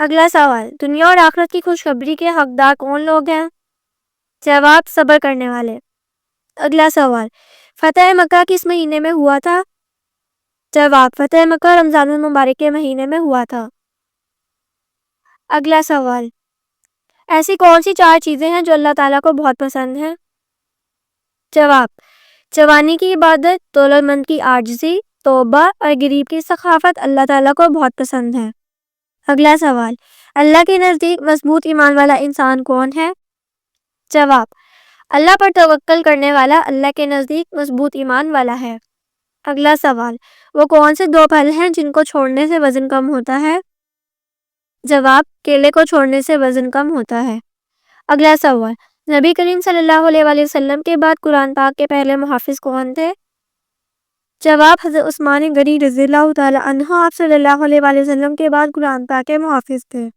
اگلا سوال، دنیا اور آخرت کی خوشخبری کے حقدار کون لوگ ہیں؟ جواب، صبر کرنے والے۔ اگلا سوال، فتح مکہ کس مہینے میں ہوا تھا؟ جواب، فتح مکہ رمضان المبارک کے مہینے میں ہوا تھا۔ اگلا سوال، ایسی کون سی 4 چیزیں ہیں جو اللہ تعالیٰ کو بہت پسند ہیں؟ جواب، جوانی کی عبادت، دولت مند کی عاجزی، توبہ اور غریب کی سخاوت اللہ تعالیٰ کو بہت پسند ہے۔ اگلا سوال، اللہ کے نزدیک مضبوط ایمان والا انسان کون ہے؟ جواب، اللہ پر توکل کرنے والا اللہ کے نزدیک مضبوط ایمان والا ہے۔ اگلا سوال، وہ کون سے 2 پھل ہیں جن کو چھوڑنے سے وزن کم ہوتا ہے؟ جواب، کیلے کو چھوڑنے سے وزن کم ہوتا ہے۔ اگلا سوال، نبی کریم صلی اللہ علیہ وآلہ وسلم کے بعد قرآن پاک کے پہلے محافظ کون تھے؟ جواب، حضرت عثمان غنی رضی اللہ تعالی عنہ آپ صلی اللہ علیہ وآلہ وسلم کے بعد قرآن پاک کے محافظ تھے۔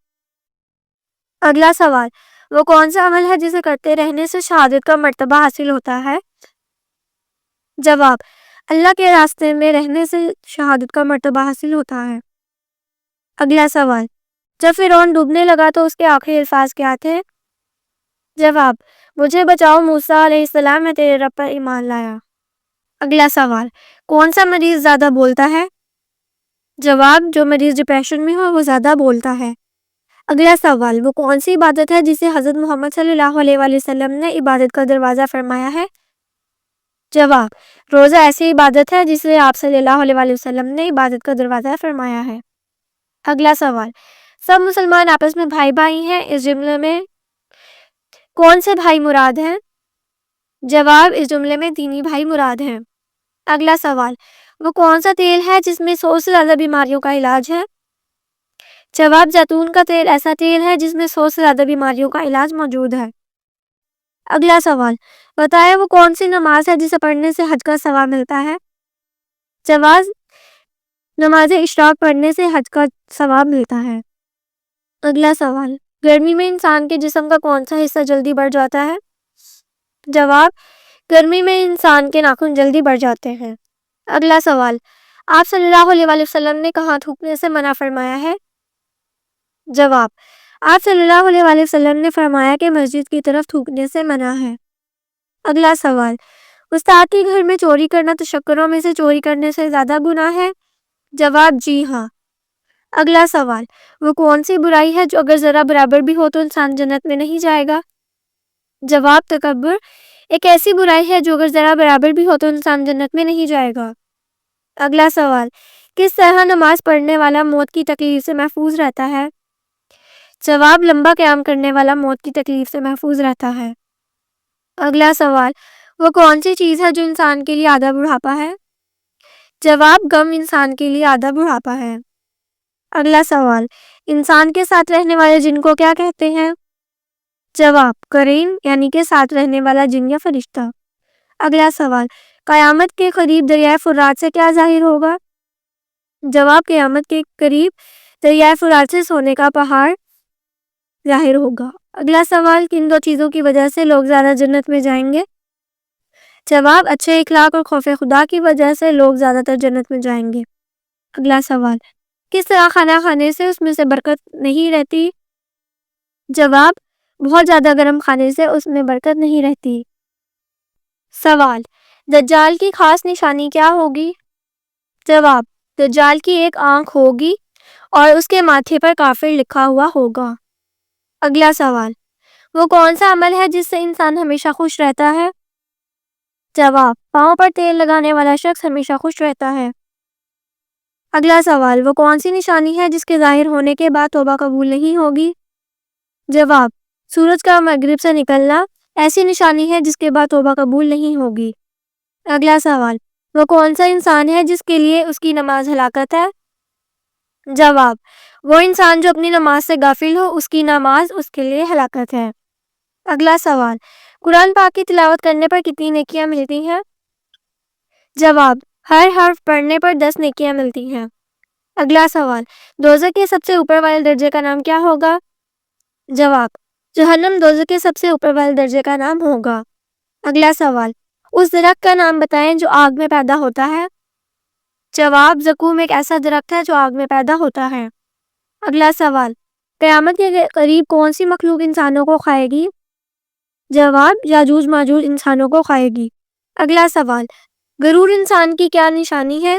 اگلا سوال، وہ کون سا عمل ہے جسے کرتے رہنے سے شہادت کا مرتبہ حاصل ہوتا ہے؟ جواب، اللہ کے راستے میں رہنے سے شہادت کا مرتبہ حاصل ہوتا ہے۔ اگلا سوال، جب فرعون ڈوبنے لگا تو اس کے آخری الفاظ کیا تھے؟ جواب، مجھے بچاؤ موسیٰ علیہ السلام، میں تیرے رب پر ایمان لایا۔ اگلا سوال، کون سا مریض زیادہ بولتا ہے؟ جواب، جو مریض ڈپریشن میں ہو وہ زیادہ بولتا ہے۔ اگلا سوال، وہ کون سی عبادت ہے جسے حضرت محمد صلی اللہ علیہ وآلہ وسلم نے عبادت کا دروازہ فرمایا ہے؟ جواب، روزہ ایسی عبادت ہے جسے آپ صلی اللہ علیہ وآلہ وسلم نے عبادت کا دروازہ فرمایا ہے۔ اگلا سوال، سب مسلمان آپس میں بھائی بھائی ہیں، اس جملے میں کون سے بھائی مراد ہیں؟ جواب، اس جملے میں دینی بھائی مراد ہیں۔ اگلا سوال، وہ کون سا تیل ہے جس میں 100 سے زیادہ بیماریوں کا علاج ہے؟ جواب، زیتون کا تیل ایسا تیل ہے جس میں 100 سے زیادہ بیماریوں کا علاج موجود ہے۔ اگلا سوال، بتائیں وہ کون سی نماز ہے جسے پڑھنے سے حج کا ثواب ملتا ہے؟ جواب، نماز اشراق پڑھنے سے حج کا ثواب ملتا ہے۔ اگلا سوال، گرمی میں انسان کے جسم کا کون سا حصہ جلدی بڑھ جاتا ہے؟ جواب، گرمی میں انسان کے ناخن جلدی بڑھ جاتے ہیں۔ اگلا سوال، آپ صلی اللہ علیہ وآلہ وسلم نے کہاں تھوکنے سے منع فرمایا ہے؟ جواب، آپ صلی اللہ علیہ وآلہ وسلم نے فرمایا کہ مسجد کی طرف تھوکنے سے منع ہے۔ اگلا سوال، استاد کے گھر میں چوری کرنا تشکروں میں سے چوری کرنے سے زیادہ گناہ ہے؟ جواب، جی ہاں۔ اگلا سوال، وہ کون سی برائی ہے جو اگر ذرا برابر بھی ہو تو انسان جنت میں نہیں جائے گا؟ جواب، تکبر ایک ایسی برائی ہے جو اگر ذرا برابر بھی ہو تو انسان جنت میں نہیں جائے گا۔ اگلا سوال، کس طرح نماز پڑھنے والا موت کی تکلیف سے محفوظ رہتا ہے؟ جواب، لمبا قیام کرنے والا موت کی تکلیف سے محفوظ رہتا ہے۔ اگلا سوال، وہ کون سی چیز ہے جو انسان کے لیے آدھا بڑھاپا ہے؟ جواب، غم انسان کے لیے آدھا بڑھاپا ہے۔ اگلا سوال، انسان کے ساتھ رہنے والے جن کو کیا کہتے ہیں؟ جواب، قرین یعنی کہ ساتھ رہنے والا جن یا فرشتہ۔ اگلا سوال، قیامت کے قریب دریائے فرات سے کیا ظاہر ہوگا؟ جواب، قیامت کے قریب دریائے فرات سے سونے کا پہاڑ ظاہر ہوگا۔ اگلا سوال، کن 2 چیزوں کی وجہ سے لوگ زیادہ جنت میں جائیں گے؟ جواب، اچھے اخلاق اور خوف خدا کی وجہ سے لوگ زیادہ تر جنت میں جائیں گے۔ اگلا سوال، کس طرح کھانا کھانے سے اس میں سے برکت نہیں رہتی؟ جواب، بہت زیادہ گرم کھانے سے اس میں برکت نہیں رہتی۔ سوال، دجال کی خاص نشانی کیا ہوگی؟ جواب، دجال کی ایک آنکھ ہوگی اور اس کے ماتھے پر کافر لکھا ہوا ہوگا۔ اگلا سوال، وہ کون سا عمل ہے جس سے انسان ہمیشہ خوش رہتا ہے؟ جواب، پاؤں پر تیل لگانے والا شخص ہمیشہ خوش رہتا ہے۔ اگلا سوال، وہ کون سی نشانی ہے جس کے ظاہر ہونے کے بعد توبہ قبول نہیں ہوگی؟ جواب، سورج کا مغرب سے نکلنا ایسی نشانی ہے جس کے بعد توبہ قبول نہیں ہوگی۔ اگلا سوال، وہ کون سا انسان ہے جس کے لیے اس کی نماز ہلاکت ہے؟ جواب، وہ انسان جو اپنی نماز سے غافل ہو، اس کی نماز اس کے لیے ہلاکت ہے۔ اگلا سوال، قرآن پاک کی تلاوت کرنے پر کتنی نیکیاں ملتی ہیں؟ جواب، ہر حرف پڑھنے پر 10 نیکیاں ملتی ہیں۔ اگلا سوال، دوزخ کے سب سے اوپر والے درجے کا نام کیا ہوگا؟ جواب، جہنم دوزخ کے سب سے اوپر والے درجے کا نام ہوگا۔ اگلا سوال، اس درخت کا نام بتائیں جو آگ میں پیدا ہوتا ہے۔ جواب، زقوم ایک ایسا درخت ہے جو آگ میں پیدا ہوتا ہے۔ اگلا سوال، قیامت کے قریب کون سی مخلوق انسانوں کو کھائے گی؟ جواب، یاجوج ماجوج انسانوں کو کھائے گی۔ اگلا سوال، غرور انسان کی کیا نشانی ہے؟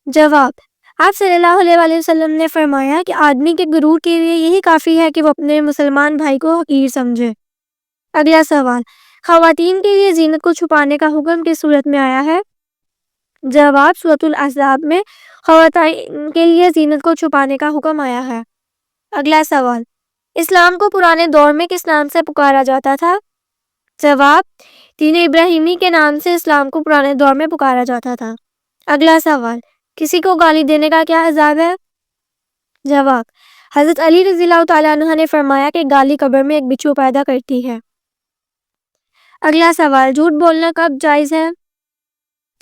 جواب، آپ صلی اللہ علیہ وآلہ وسلم نے فرمایا کہ آدمی کے غرور کے لیے یہی کافی ہے کہ وہ اپنے مسلمان بھائی کو حقیر سمجھے۔ اگلا سوال، خواتین کے لیے زینت کو چھپانے کا حکم کس صورت میں آیا ہے؟ جواب، سورۃ الاحزاب میں خواتین کے لیے زینت کو چھپانے کا حکم آیا ہے۔ اگلا سوال، اسلام کو پرانے دور میں کس نام سے پکارا جاتا تھا؟ جواب، دین ابراہیمی کے نام سے اسلام کو پرانے دور میں پکارا جاتا تھا۔ اگلا سوال، کسی کو گالی دینے کا کیا عذاب ہے؟ جواب، حضرت علی رضی اللہ تعالیٰ عنہ نے فرمایا کہ گالی قبر میں ایک بچھو پیدا کرتی ہے۔ اگلا سوال، جھوٹ بولنا کب جائز ہے؟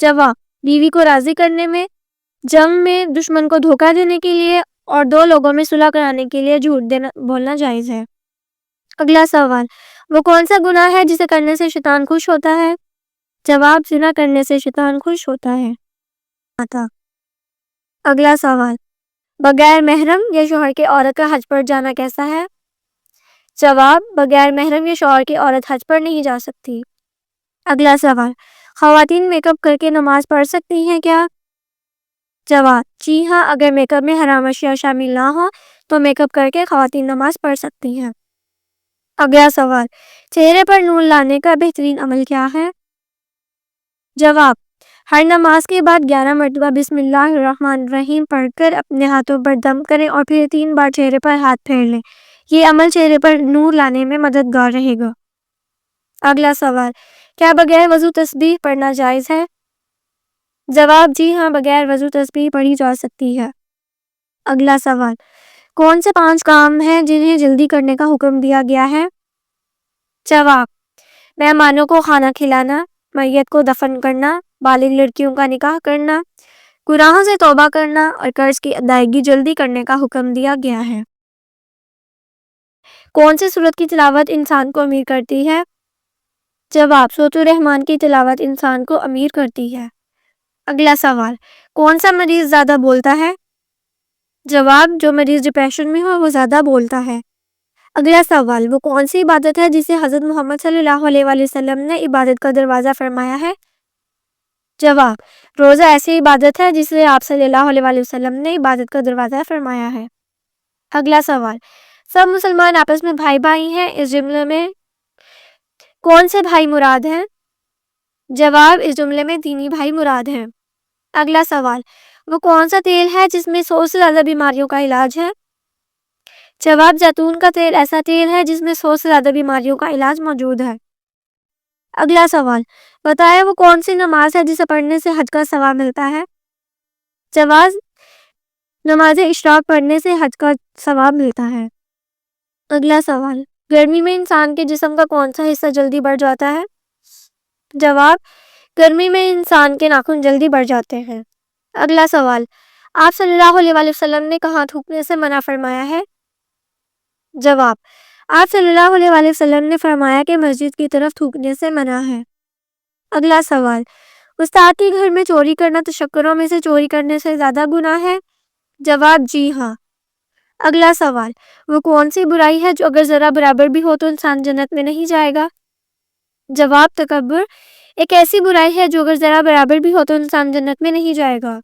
جواب، بیوی کو راضی کرنے میں، جنگ میں دشمن کو دھوکہ دینے کے لیے اور دو لوگوں میں صلح کرانے کے لیے جھوٹ بولنا جائز ہے۔ اگلا سوال، وہ کون سا گناہ ہے جسے کرنے سے شیطان خوش ہوتا ہے؟ جواب، زنا کرنے سے شیطان خوش ہوتا ہے۔ اگلا سوال، بغیر محرم یا شوہر کے عورت کا حج پر جانا کیسا ہے؟ جواب، بغیر محرم یا شوہر کی عورت حج پر نہیں جا سکتی۔ اگلا سوال، خواتین میک اپ کر کے نماز پڑھ سکتی ہیں کیا؟ جواب، جی ہاں، اگر میک اپ میں حرام اشیاء شامل نہ ہو تو میک اپ کر کے خواتین نماز پڑھ سکتی ہیں۔ اگلا سوال، چہرے پر نور لانے کا بہترین عمل کیا ہے؟ جواب، ہر نماز کے بعد 11 مرتبہ بسم اللہ الرحمن الرحیم پڑھ کر اپنے ہاتھوں پر دم کریں اور پھر 3 بار چہرے پر ہاتھ پھیر لیں۔ یہ عمل چہرے پر نور لانے میں مددگار رہے گا۔ اگلا سوال، کیا بغیر وضو تسبیح پڑھنا جائز ہے؟ جواب، جی ہاں، بغیر وضو تسبیح پڑھی جا سکتی ہے۔ اگلا سوال، کون سے 5 کام ہیں جنہیں جلدی کرنے کا حکم دیا گیا ہے؟ جواب، مہمانوں کو کھانا کھلانا، میت کو دفن کرنا، بالغ لڑکیوں کا نکاح کرنا، گناہوں سے توبہ کرنا اور قرض کی ادائیگی جلدی کرنے کا حکم دیا گیا ہے۔ کون سی سورت کی تلاوت انسان کو امیر کرتی ہے؟ جواب، سورۃ الرحمن کی تلاوت انسان کو امیر کرتی ہے۔ اگلا سوال، کون سا مریض زیادہ بولتا ہے؟ جواب، جو مریض ڈپریشن میں ہو وہ زیادہ بولتا ہے۔ اگلا سوال، وہ کون سی عبادت ہے جسے حضرت محمد صلی اللہ علیہ وآلہ وسلم نے عبادت کا دروازہ فرمایا ہے؟ جواب، روزہ ایسی عبادت ہے جسے آپ صلی اللہ علیہ وآلہ وسلم نے عبادت کا دروازہ فرمایا ہے۔ اگلا سوال، سب مسلمان آپس میں بھائی بھائی ہیں، اس جملے میں کون سے بھائی مراد ہیں؟ جواب، اس جملے میں دینی بھائی مراد ہیں۔ اگلا سوال، وہ کون سا تیل ہے جس میں 100 سے زیادہ بیماریوں کا علاج ہے؟ جواب، زیتون کا تیل ایسا تیل ہے جس میں 100 سے زیادہ بیماریوں کا علاج موجود ہے۔ اگلا سوال، بتائیں وہ کون سی نماز ہے جسے پڑھنے سے حج کا ثواب ملتا ہے؟ جواب، نماز اشراق پڑھنے سے حج کا ثواب ملتا ہے۔ اگلا سوال، گرمی میں انسان کے جسم کا کون سا حصہ جلدی بڑھ جاتا ہے؟ جواب، گرمی میں انسان کے ناخن جلدی بڑھ جاتے ہیں۔ اگلا سوال، آپ صلی اللہ علیہ وآلہ وسلم نے کہاں تھوکنے سے منع فرمایا ہے؟ جواب، آپ صلی اللہ علیہ وآلہ وسلم نے فرمایا کہ مسجد کی طرف تھوکنے سے منع ہے۔ اگلا سوال، استاد کے گھر میں چوری کرنا تشکروں میں سے چوری کرنے سے زیادہ گناہ ہے؟ جواب، جی ہاں۔ اگلا سوال، وہ کون سی برائی ہے جو اگر ذرا برابر بھی ہو تو انسان جنت میں نہیں جائے گا؟ جواب، تکبر ایک ایسی برائی ہے جو اگر ذرا برابر بھی ہو تو انسان جنت میں نہیں جائے گا۔